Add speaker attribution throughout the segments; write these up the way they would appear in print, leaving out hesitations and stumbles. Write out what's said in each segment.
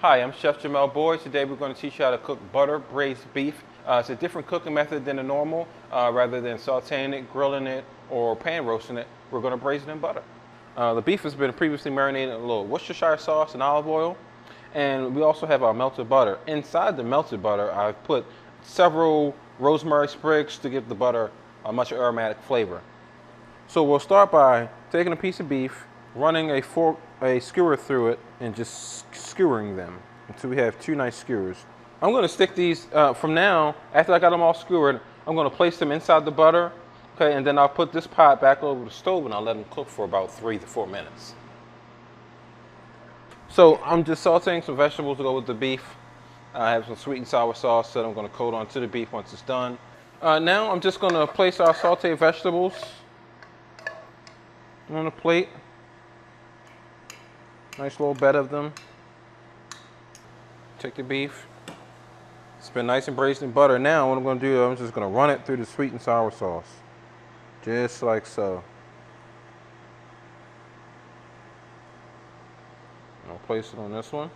Speaker 1: Hi, I'm Chef Jamel Boyd. Today we're going to teach you how to cook butter-braised beef. It's a different cooking method than the normal. Rather than sauteing it, grilling it, or pan roasting it, we're going to braise it in butter. The beef has been previously marinated in a little Worcestershire sauce and olive oil. And we also have our melted butter. Inside the melted butter, I've put several rosemary sprigs to give the butter a much aromatic flavor. So we'll start by taking a piece of beef, running a skewer through it, and just skewering them until we have two nice skewers. I'm going to stick these, from now, after I got them all skewered, I'm going to place them inside the butter, okay, and then I'll put this pot back over the stove and I'll let them cook for about 3 to 4 minutes. So I'm just sauteing some vegetables to go with the beef. I have some sweet and sour sauce that I'm going to coat onto the beef once it's done. Now I'm just going to place our sauteed vegetables on the plate. Nice little bed of them. Take the beef. It's been nice and braised in butter. Now what I'm going to do, I'm just going to run it through the sweet and sour sauce. Just like so. I'll place it on this one.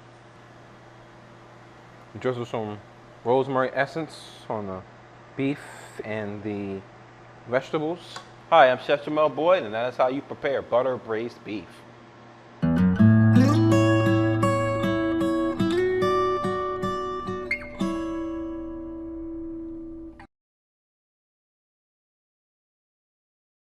Speaker 1: Drizzle some rosemary essence on the beef and the vegetables. Hi, I'm Chef Jamel Boyd, and that is how you prepare butter-braised beef.